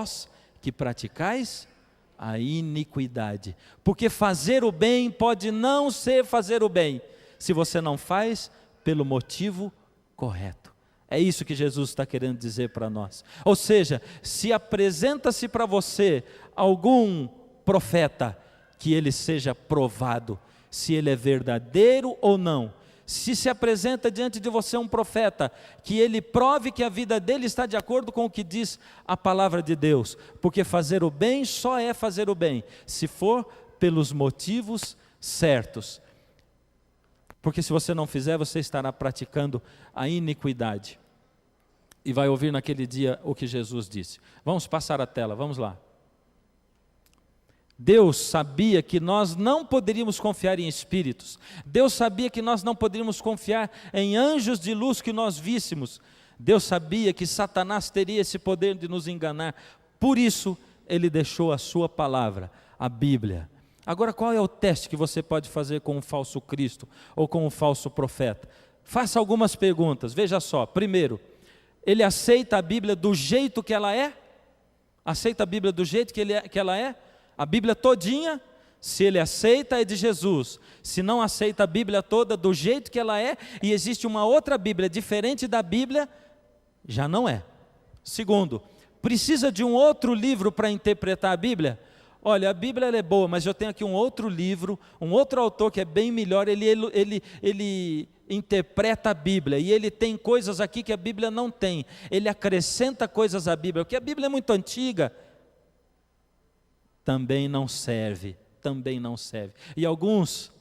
vós que praticais a iniquidade. Porque fazer o bem pode não ser fazer o bem, se você não faz pelo motivo correto. É isso que Jesus está querendo dizer para nós. Ou seja, se apresenta-se para você algum profeta, que ele seja provado, se ele é verdadeiro ou não. Se apresenta diante de você um profeta, que ele prove que a vida dele está de acordo com o que diz a palavra de Deus, porque fazer o bem só é fazer o bem, se for pelos motivos certos, porque se você não fizer, você estará praticando a iniquidade, e vai ouvir naquele dia o que Jesus disse. Vamos passar a tela, vamos lá. Deus sabia que nós não poderíamos confiar em espíritos. Deus sabia que nós não poderíamos confiar em anjos de luz que nós víssemos. Deus sabia que Satanás teria esse poder de nos enganar. Por isso, Ele deixou a sua palavra, a Bíblia. Agora, qual é o teste que você pode fazer com um falso Cristo ou com um falso profeta? Faça algumas perguntas. Veja só. Primeiro, ele aceita a Bíblia do jeito que ela é? Aceita a Bíblia do jeito que ela é? A Bíblia todinha, se ele aceita, é de Jesus. Se não aceita a Bíblia toda do jeito que ela é, e existe uma outra Bíblia diferente da Bíblia, já não é. Segundo, precisa de um outro livro para interpretar a Bíblia? Olha, a Bíblia ela é boa, mas eu tenho aqui um outro livro, um outro autor que é bem melhor, ele interpreta a Bíblia, e ele tem coisas aqui que a Bíblia não tem, ele acrescenta coisas à Bíblia, porque a Bíblia é muito antiga. Também não serve, também não serve. E alguns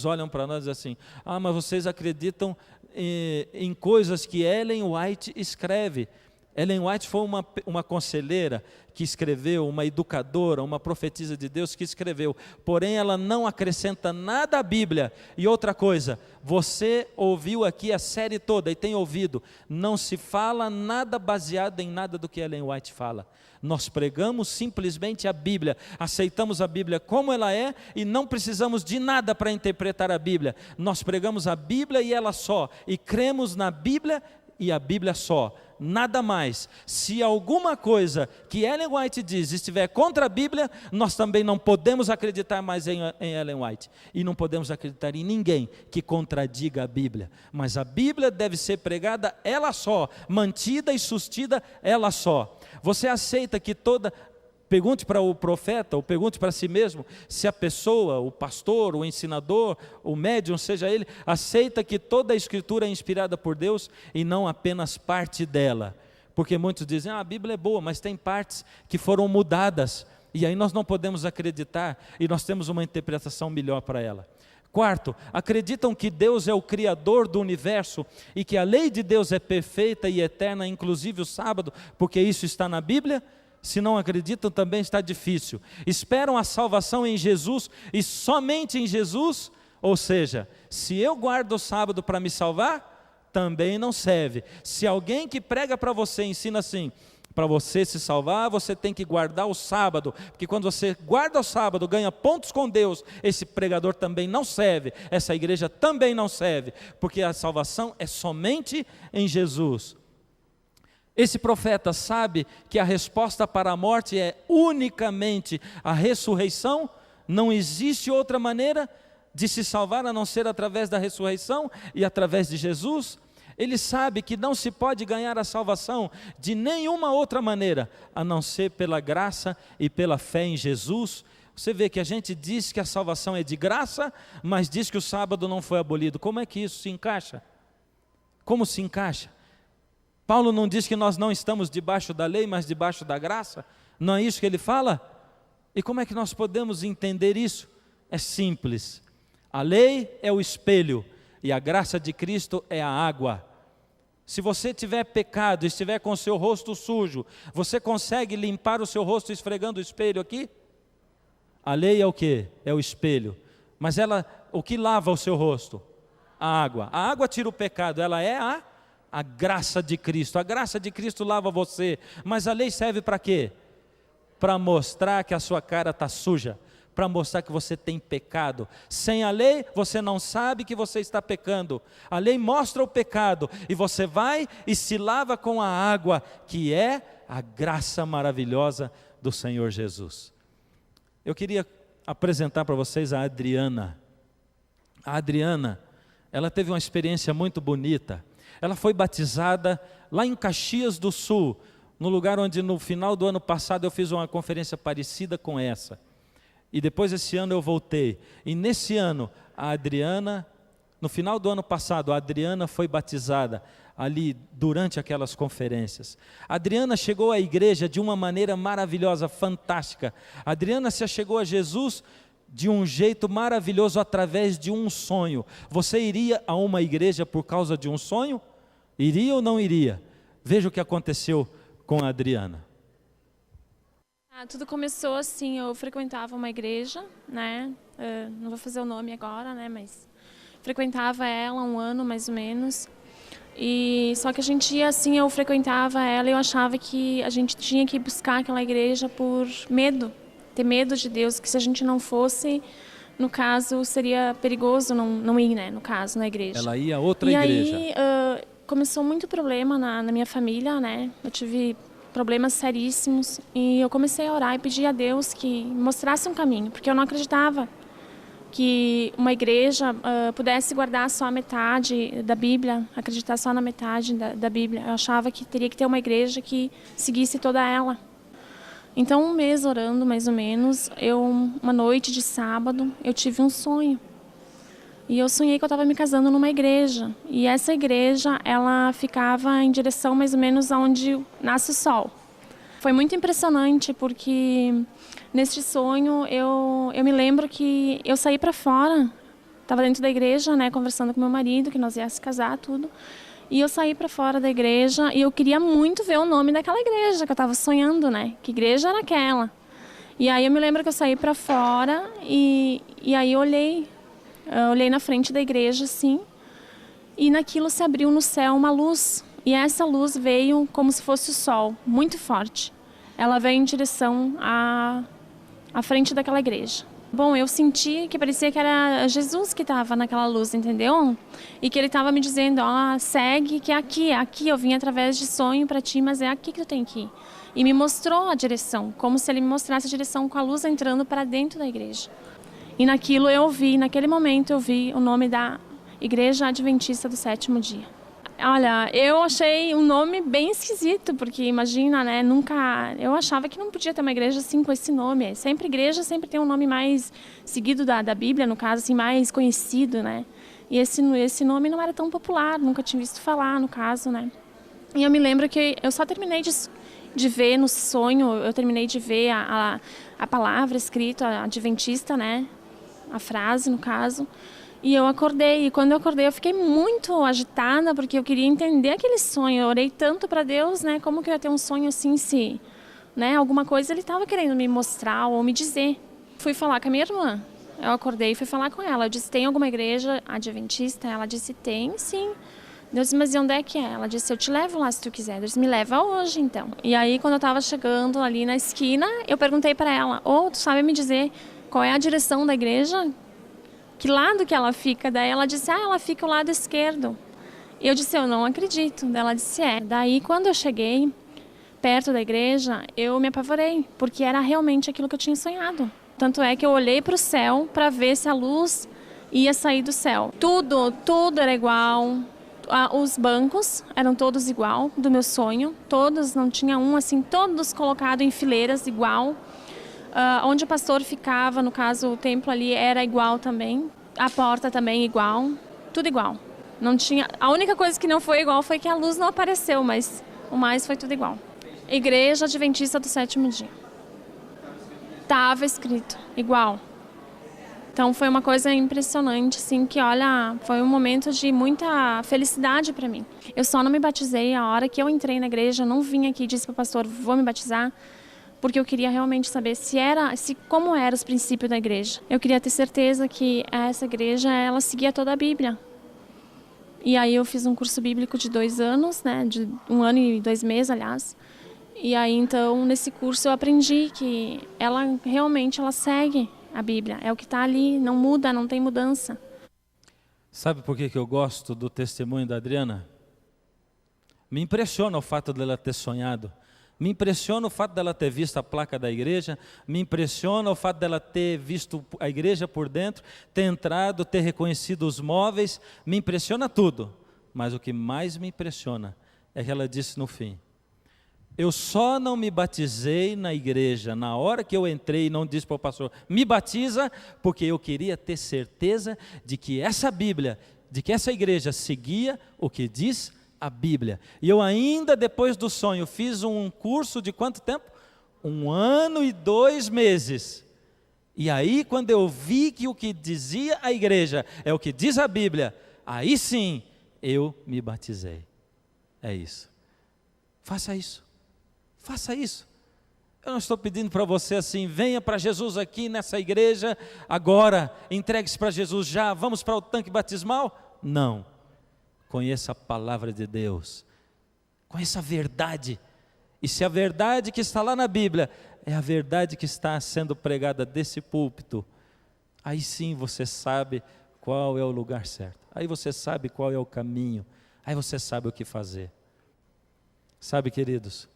olham para nós e dizem assim, mas vocês acreditam em coisas que Ellen White escreve. Ellen White foi uma conselheira que escreveu, uma educadora, uma profetisa de Deus que escreveu, porém ela não acrescenta nada à Bíblia. E outra coisa, você ouviu aqui a série toda e tem ouvido, não se fala nada baseado em nada do que Ellen White fala. Nós pregamos simplesmente a Bíblia, aceitamos a Bíblia como ela é e não precisamos de nada para interpretar a Bíblia. Nós pregamos a Bíblia e ela só, e cremos na Bíblia e a Bíblia só, nada mais. Se alguma coisa que Ellen White diz estiver contra a Bíblia, nós também não podemos acreditar mais em Ellen White, e não podemos acreditar em ninguém que contradiga a Bíblia, mas a Bíblia deve ser pregada ela só, mantida e sustida ela só. Você aceita que pergunte para o profeta, ou pergunte para si mesmo, se a pessoa, o pastor, o ensinador, o médium, seja ele, aceita que toda a Escritura é inspirada por Deus e não apenas parte dela. Porque muitos dizem, a Bíblia é boa, mas tem partes que foram mudadas, e aí nós não podemos acreditar, e nós temos uma interpretação melhor para ela. Quarto, acreditam que Deus é o Criador do universo, e que a lei de Deus é perfeita e eterna, inclusive o sábado, porque isso está na Bíblia? Se não acreditam, também está difícil. Esperam a salvação em Jesus e somente em Jesus? Ou seja, se eu guardo o sábado para me salvar, também não serve. Se alguém que prega para você ensina assim, para você se salvar, você tem que guardar o sábado, porque quando você guarda o sábado, ganha pontos com Deus, esse pregador também não serve, essa igreja também não serve, porque a salvação é somente em Jesus. Esse profeta sabe que a resposta para a morte é unicamente a ressurreição? Não existe outra maneira de se salvar a não ser através da ressurreição e através de Jesus? Ele sabe que não se pode ganhar a salvação de nenhuma outra maneira, a não ser pela graça e pela fé em Jesus. Você vê que a gente diz que a salvação é de graça, mas diz que o sábado não foi abolido. Como é que isso se encaixa? Como se encaixa? Paulo não diz que nós não estamos debaixo da lei, mas debaixo da graça? Não é isso que ele fala? E como é que nós podemos entender isso? É simples. A lei é o espelho e a graça de Cristo é a água. Se você tiver pecado e estiver com o seu rosto sujo, você consegue limpar o seu rosto esfregando o espelho aqui? A lei é o quê? É o espelho. Mas o que lava o seu rosto? A água. A água tira o pecado, ela é a graça de Cristo. A graça de Cristo lava você. Mas a lei serve para quê? Para mostrar que a sua cara está suja, para mostrar que você tem pecado. Sem a lei, você não sabe que você está pecando. A lei mostra o pecado e você vai e se lava com a água, que é a graça maravilhosa do Senhor Jesus. Eu queria apresentar para vocês a Adriana. A Adriana, ela teve uma experiência muito bonita. Ela foi batizada lá em Caxias do Sul, no lugar onde no final do ano passado eu fiz uma conferência parecida com essa. E depois esse ano eu voltei. E nesse ano, a Adriana, no final do ano passado, a Adriana foi batizada ali durante aquelas conferências. A Adriana chegou à igreja de uma maneira maravilhosa, fantástica. A Adriana se achegou a Jesus de um jeito maravilhoso através de um sonho. Você iria a uma igreja por causa de um sonho? Iria ou não iria? Veja o que aconteceu com a Adriana. Tudo começou assim, eu frequentava uma igreja, né? Não vou fazer o nome agora, né? Mas frequentava ela 1 ano mais ou menos. E só que a gente ia assim, eu frequentava ela e eu achava que a gente tinha que buscar aquela igreja por medo, ter medo de Deus, que se a gente não fosse, no caso, seria perigoso não ir, né? No caso, na igreja. Ela ia a outra igreja. E aí começou muito problema na minha família, né? Eu tive problemas seríssimos e eu comecei a orar e pedir a Deus que mostrasse um caminho, porque eu não acreditava que uma igreja pudesse guardar só a metade da Bíblia, acreditar só na metade da Bíblia. Eu achava que teria que ter uma igreja que seguisse toda ela. Então, 1 mês orando, mais ou menos, uma noite de sábado, eu tive um sonho. E eu sonhei que eu estava me casando numa igreja. E essa igreja, ela ficava em direção mais ou menos aonde nasce o sol. Foi muito impressionante porque neste sonho eu me lembro que eu saí para fora, estava dentro da igreja, né, conversando com meu marido, que nós íamos se casar, tudo. E eu saí para fora da igreja e eu queria muito ver o nome daquela igreja que eu estava sonhando, né? Que igreja era aquela? E aí eu me lembro que eu saí para fora e aí eu olhei na frente da igreja, assim, e naquilo se abriu no céu uma luz. E essa luz veio como se fosse o sol, muito forte. Ela veio em direção à frente daquela igreja. Bom, eu senti que parecia que era Jesus que estava naquela luz, entendeu? E que ele estava me dizendo, segue, que é aqui. Eu vim através de sonho para ti, mas é aqui que tu tem que ir. E me mostrou a direção, como se ele me mostrasse a direção com a luz entrando para dentro da igreja. E naquele momento eu vi o nome da Igreja Adventista do Sétimo Dia. Olha, eu achei um nome bem esquisito, porque imagina, né, eu achava que não podia ter uma igreja assim com esse nome. Igreja sempre tem um nome mais seguido da Bíblia, no caso, assim, mais conhecido, né. E esse nome não era tão popular, nunca tinha visto falar, no caso, né. E eu me lembro que eu só terminei de ver no sonho, eu terminei de ver a palavra escrita, adventista, né, a frase, no caso. E eu acordei, e quando eu acordei eu fiquei muito agitada, porque eu queria entender aquele sonho. Eu orei tanto para Deus, né, como que eu ia ter um sonho assim, se, né, alguma coisa ele estava querendo me mostrar ou me dizer. Fui falar com a minha irmã, eu acordei e fui falar com ela. Eu disse, tem alguma igreja adventista? Ela disse, tem, sim. Deus disse, mas e onde é que é? Ela disse, eu te levo lá se tu quiser. Deus disse, me leva hoje, então. E aí, quando eu estava chegando ali na esquina, eu perguntei para ela, tu sabe me dizer qual é a direção da igreja? Que lado que ela fica? Daí ela disse, ela fica ao lado esquerdo. E eu disse, eu não acredito. Daí ela disse, Daí quando eu cheguei perto da igreja, eu me apavorei, porque era realmente aquilo que eu tinha sonhado. Tanto é que eu olhei para o céu para ver se a luz ia sair do céu. Tudo era igual. Os bancos eram todos igual do meu sonho. Todos, não tinha um assim, todos colocados em fileiras igual. Onde o pastor ficava, no caso o templo ali, era igual também. A porta também igual, tudo igual. Não tinha, a única coisa que não foi igual foi que a luz não apareceu, mas o mais foi tudo igual. Igreja Adventista do Sétimo Dia. Estava escrito, igual. Então foi uma coisa impressionante, assim, que olha, foi um momento de muita felicidade para mim. Eu só não me batizei a hora que eu entrei na igreja, eu não vim aqui e disse para o pastor, vou me batizar, porque eu queria realmente saber como eram os princípios da igreja. Eu queria ter certeza que essa igreja, ela seguia toda a Bíblia. E aí eu fiz um curso bíblico de 2 anos, né, de 1 ano e 2 meses, aliás. E aí então, nesse curso eu aprendi que ela realmente, ela segue a Bíblia. É o que está ali, não muda, não tem mudança. Sabe por que eu gosto do testemunho da Adriana? Me impressiona o fato dela ter sonhado. Me impressiona o fato dela ter visto a placa da igreja. Me impressiona o fato dela ter visto a igreja por dentro, ter entrado, ter reconhecido os móveis. Me impressiona tudo. Mas o que mais me impressiona é que ela disse no fim: eu só não me batizei na igreja na hora que eu entrei e não disse para o pastor, me batiza, porque eu queria ter certeza de que essa Bíblia, de que essa igreja seguia o que diz a Bíblia. E eu ainda, depois do sonho, fiz um curso de quanto tempo? 1 ano e 2 meses. E aí, quando eu vi que o que dizia a igreja é o que diz a Bíblia, aí sim, eu me batizei. É isso. Faça isso. Faça isso. Eu não estou pedindo para você assim, venha para Jesus aqui nessa igreja agora, entregue-se para Jesus já, vamos para o tanque batismal? Não. Conheça a palavra de Deus, conheça a verdade, e se a verdade que está lá na Bíblia é a verdade que está sendo pregada desse púlpito, aí sim você sabe qual é o lugar certo, aí você sabe qual é o caminho, aí você sabe o que fazer. Sabe, queridos,